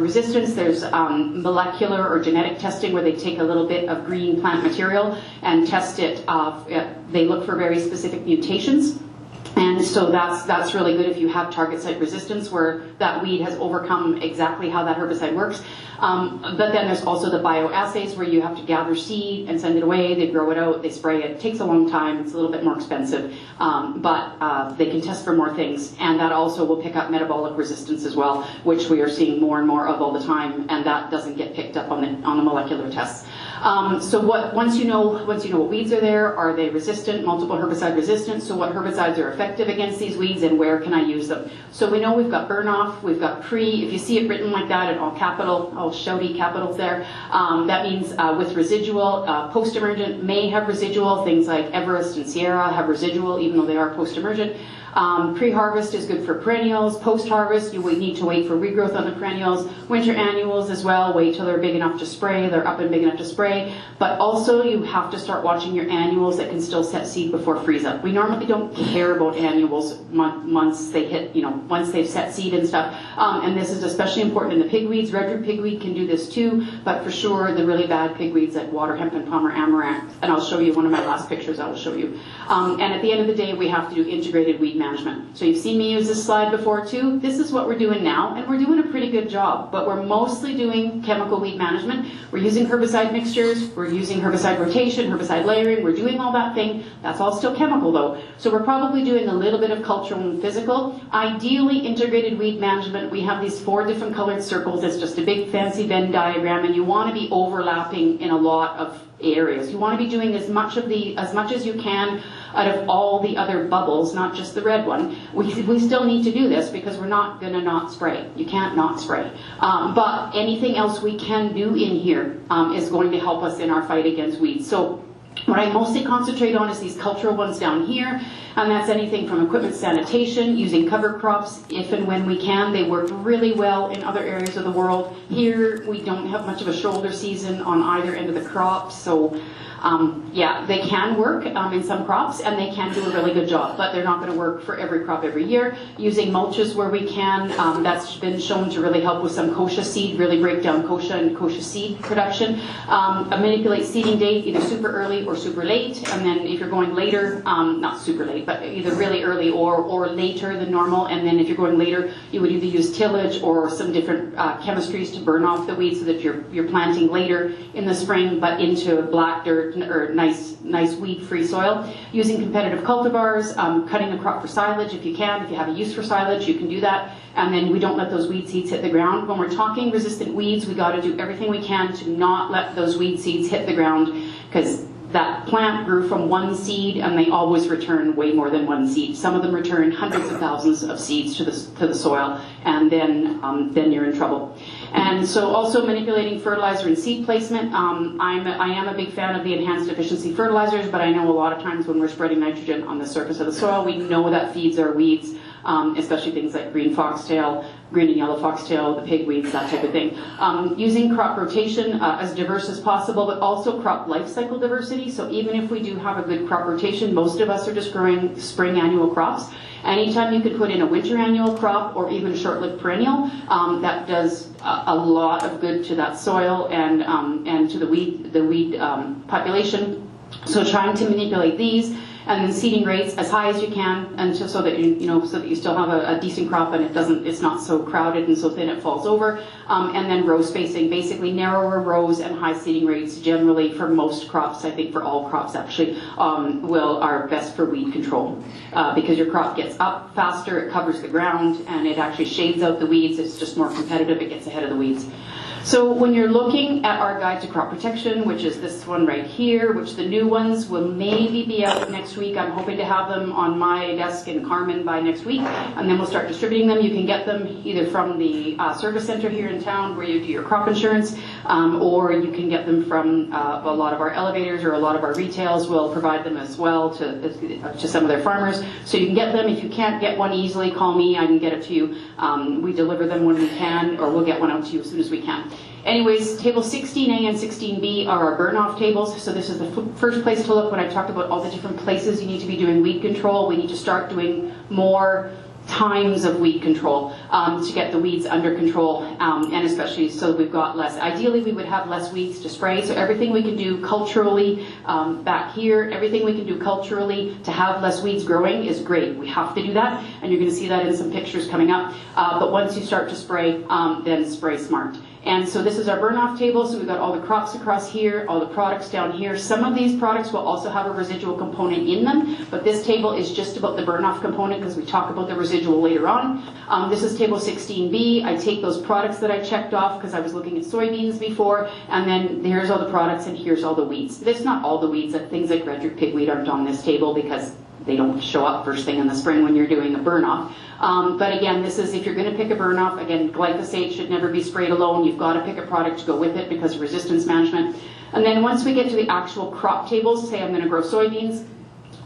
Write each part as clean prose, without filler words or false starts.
resistance. There's molecular or genetic testing where they take a little bit of green plant material and test it. They look for very specific mutations. And so that's really good if you have target site resistance where that weed has overcome exactly how that herbicide works. But then there's also the bioassays where you have to gather seed and send it away. They grow it out, they spray it. It takes a long time. It's a little bit more expensive, but they can test for more things. And that also will pick up metabolic resistance as well, which we are seeing more and more of all the time. And that doesn't get picked up on the molecular tests. So once you know what weeds are there, are they resistant, multiple herbicide resistant? So what herbicides are effective against these weeds and where can I use them? So we know we've got burn off, we've got pre. If you see it written like that in all capital, all shouty capitals there, that means with residual. Post-emergent may have residual. Things like Everest and Sierra have residual even though they are post-emergent. Pre-harvest is good for perennials. Post-harvest, you would need to wait for regrowth on the perennials. Winter annuals as well, wait till they're big enough to spray, they're up and big enough to spray. But also you have to start watching your annuals that can still set seed before freeze up. We normally don't care about annuals once they hit, once they've set seed and stuff. And this is especially important in the pigweeds. Red root pigweed can do this too, but for sure the really bad pigweeds like water hemp and Palmer amaranth, and I'll show you one of my last pictures I will show you. And at the end of the day, we have to do integrated weed management. So you've seen me use this slide before too. This is what we're doing now, and we're doing a pretty good job, but we're mostly doing chemical weed management. We're using herbicide mixtures, we're using herbicide rotation, herbicide layering, we're doing all that thing. That's all still chemical though. So we're probably doing a little bit of cultural and physical. Ideally, integrated weed management, we have these 4 different colored circles. It's just a big fancy Venn diagram, and you want to be overlapping in a lot of areas. You want to be doing as much as you can out of all the other bubbles, not just the red one. We still need to do this because we're not going to not spray. You can't not spray. But anything else we can do in here is going to help us in our fight against weeds. So what I mostly concentrate on is these cultural ones down here, and that's anything from equipment sanitation, using cover crops if and when we can. They work really well in other areas of the world. Here we don't have much of a shoulder season on either end of the crop, so yeah, they can work in some crops and they can do a really good job, but they're not going to work for every crop every year. Using mulches where we can, that's been shown to really help with some kochia seed, really break down kochia and kochia seed production. Manipulate seeding date, either super early or super late, and then if you're going later, not super late, but either really early or later than normal, and then if you're going later, you would either use tillage or some different chemistries to burn off the weeds so that you're planting later in the spring, but into black dirt or nice weed-free soil. Using competitive cultivars, cutting the crop for silage if you can. If you have a use for silage, you can do that. And then we don't let those weed seeds hit the ground. When we're talking resistant weeds, we got to do everything we can to not let those weed seeds hit the ground, because that plant grew from one seed and they always return way more than one seed. Some of them return hundreds of thousands of seeds to the soil, and then you're in trouble. And so also manipulating fertilizer and seed placement. I am a big fan of the enhanced efficiency fertilizers, but I know a lot of times when we're spreading nitrogen on the surface of the soil, we know that feeds our weeds, especially things like green foxtail, green and yellow foxtail, the pigweeds, that type of thing. Using crop rotation as diverse as possible, but also crop life cycle diversity. So even if we do have a good crop rotation, most of us are just growing spring annual crops. Anytime you could put in a winter annual crop or even short-lived perennial, that does a lot of good to that soil and to the weed population. So trying to manipulate these, and then seeding rates as high as you can, and just so that you still have a decent crop and it's not so crowded and so thin it falls over. And then row spacing, basically narrower rows and high seeding rates generally for most crops. I think for all crops actually are best for weed control because your crop gets up faster, it covers the ground, and it actually shades out the weeds. It's just more competitive. It gets ahead of the weeds. So when you're looking at our guide to crop protection, which is this one right here, which the new ones will maybe be out next week. I'm hoping to have them on my desk in Carmen by next week, and then we'll start distributing them. You can get them either from the service center here in town where you do your crop insurance, or you can get them from a lot of our elevators, or a lot of our retails will provide them as well to some of their farmers. So you can get them. If you can't get one easily, call me. I can get it to you. We deliver them when we can, or we'll get one out to you as soon as we can. Anyways, table 16A and 16B are our burn-off tables. So this is the first place to look when I talked about all the different places you need to be doing weed control. We need to start doing more times of weed control to get the weeds under control, and especially so we've got less. Ideally, we would have less weeds to spray, so everything we can do culturally back here, everything we can do culturally to have less weeds growing is great. We have to do that, and you're going to see that in some pictures coming up. But once you start to spray, then spray smart. And so this is our burn-off table, so we've got all the crops across here, all the products down here. Some of these products will also have a residual component in them, but this table is just about the burn-off component because we talk about the residual later on. This is table 16B. I take those products that I checked off because I was looking at soybeans before, and then here's all the products and here's all the weeds. There's not all the weeds. Things like red root pigweed aren't on this table because they don't show up first thing in the spring when you're doing a burn-off. But again, this is if you're going to pick a burn-off, again, glyphosate should never be sprayed alone. You've got to pick a product to go with it because of resistance management. And then once we get to the actual crop tables, say I'm going to grow soybeans,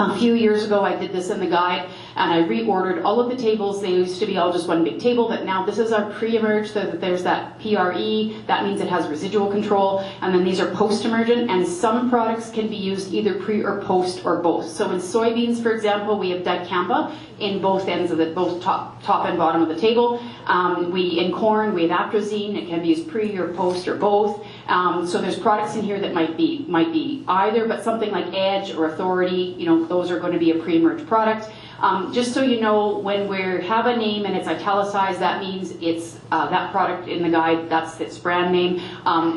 a few years ago I did this in the guide and I reordered all of the tables. They used to be all just one big table, but now this is our pre-emerge, so that there's that PRE, that means it has residual control, and then these are post-emergent, and some products can be used either pre or post or both. So in soybeans, for example, we have dicamba in both ends of both top and bottom of the table. In corn, we have atrazine, it can be used pre or post or both. So there's products in here that might be either, but something like Edge or Authority, those are going to be a pre-emerge product. Just so you know, when we have a name and it's italicized, that means it's that product in the guide, that's its brand name.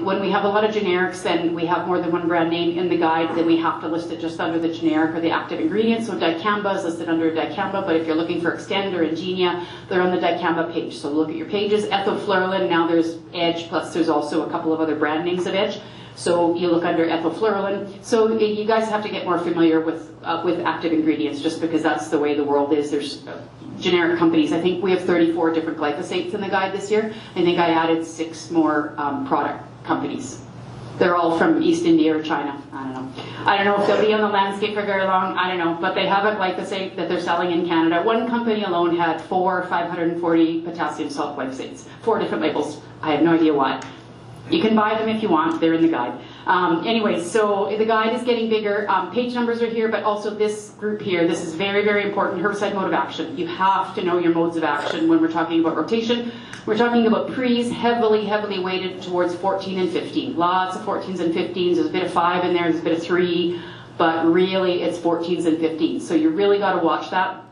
When we have a lot of generics, then we have more than one brand name in the guide, then we have to list it just under the generic or the active ingredient. So dicamba is listed under dicamba, but if you're looking for Extend or Ingenia, they're on the dicamba page. So look at your pages. Ethofluralin, now there's Edge, plus there's also a couple of other brand names of Edge. So you look under ethofluralin. So you guys have to get more familiar with active ingredients just because that's the way the world is. There's generic companies. I think we have 34 different glyphosates in the guide this year. I think I added 6 more product companies. They're all from East India or China. I don't know if they'll be on the landscape for very long. I don't know. But they have a glyphosate that they're selling in Canada. One company alone had 540 potassium salt glyphosates. 4 different labels. I have no idea why. You can buy them if you want. They're in the guide. Anyway, so the guide is getting bigger. Page numbers are here, but also this group here. This is very, very important. Herbicide mode of action. You have to know your modes of action when we're talking about rotation. We're talking about pre's heavily, heavily weighted towards 14 and 15. Lots of 14s and 15s. There's a bit of 5 in there. There's a bit of 3. But really, it's 14s and 15s. So you really got to watch that.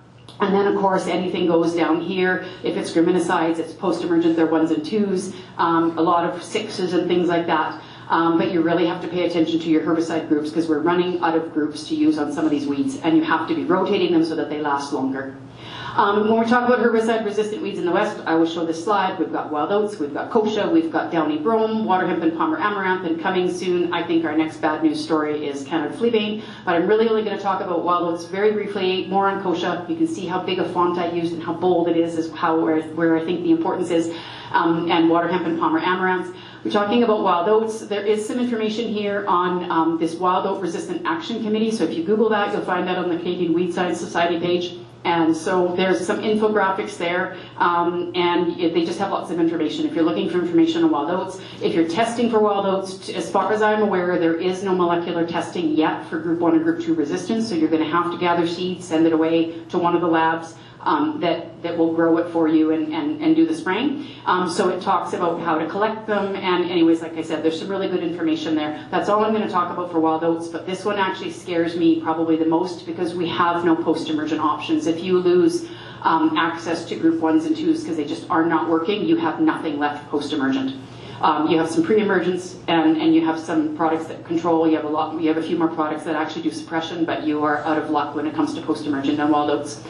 And then, of course, anything goes down here. If it's graminicides, it's post-emergent, they're 1s and 2s, a lot of 6s and things like that. But you really have to pay attention to your herbicide groups because we're running out of groups to use on some of these weeds, and you have to be rotating them so that they last longer. When we talk about herbicide-resistant weeds in the West, I will show this slide. We've got wild oats, we've got kochia, we've got downy brome, water hemp and palmer amaranth, and coming soon, I think our next bad news story is Canada fleabane. But I'm really only going to talk about wild oats very briefly, more on kochia. You can see how big a font I used and how bold it is where I think the importance is, and water hemp and palmer amaranth. We're talking about wild oats. There is some information here on this Wild Oat Resistant Action Committee. So if you Google that, you'll find that on the Canadian Weed Science Society page. And so there's some infographics there, and they just have lots of information. If you're looking for information on wild oats, if you're testing for wild oats, as far as I'm aware, there is no molecular testing yet for group 1 and group 2 resistance, so you're going to have to gather seeds, send it away to one of the labs that will grow it for you and do the spraying. So it talks about how to collect them, and anyways, like I said, there's some really good information there. That's all I'm going to talk about for wild oats, but this one actually scares me probably the most because we have no post-emergent options. If you lose access to group 1s and 2s because they just are not working, you have nothing left post-emergent. You have some pre-emergence and you have some products that control. You have a few more products that actually do suppression, but you are out of luck when it comes to post-emergent and wild oats.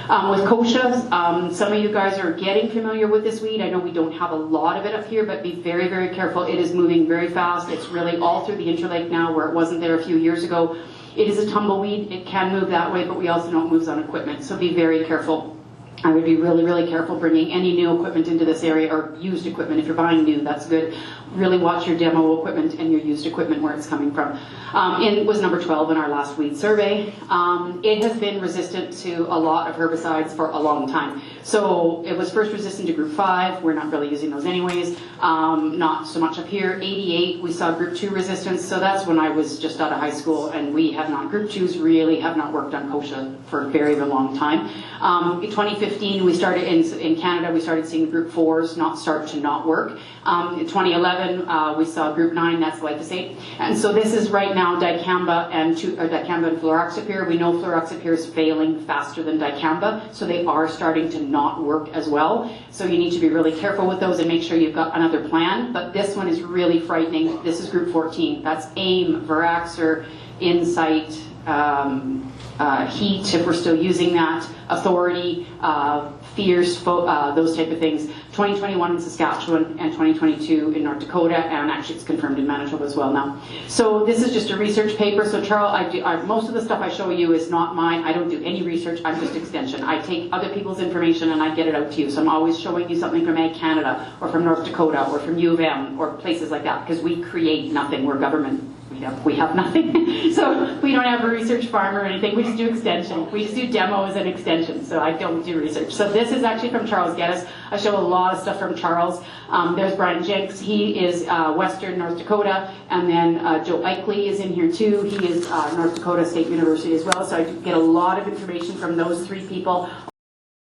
With kochia, some of you guys are getting familiar with this weed. I know we don't have a lot of it up here, but be very, very careful. It is moving very fast. It's really all through the Interlake now where it wasn't there a few years ago. It is a tumbleweed. It can move that way, but we also know it moves on equipment, so be very careful. I would be really, really careful bringing any new equipment into this area, or used equipment. If you're buying new, that's good. Really watch your demo equipment and your used equipment where it's coming from. It was number 12 in our last weed survey. It has been resistant to a lot of herbicides for a long time. So it was first resistant to group 5. We're not really using those anyways. Not so much up here. 88, we saw group 2 resistance. So that's when I was just out of high school, and we have not, group 2s really have not worked on kochia for a very long time. In 2015, we started in Canada, we started seeing group 4s start to not work. In 2011, we saw group 9, that's glyphosate. And so this is right now dicamba and fluroxapyr. We know fluroxapyr is failing faster than dicamba, so they are starting to not work as well. So you need to be really careful with those and make sure you've got another plan. But this one is really frightening. This is group 14. That's AIM, Veraxer, Insight, Heat, if we're still using that, Authority, Fierce, those type of things. 2021 in Saskatchewan and 2022 in North Dakota, and actually it's confirmed in Manitoba as well now. So this is just a research paper. So Charles, most of the stuff I show you is not mine. I don't do any research. I'm just extension. I take other people's information and I get it out to you. So I'm always showing you something from Ag Canada or from North Dakota or from U of M or places like that, because we create nothing. We're government. We have nothing. So we don't have a research farm or anything. We just do extension. We just do demos and extensions. So I don't do research. So this is actually from Charles Geddes. I show a lot of stuff from Charles. There's Brian Jenks. He is Western North Dakota. And then Joe Eichly is in here too. He is North Dakota State University as well. So I get a lot of information from those three people.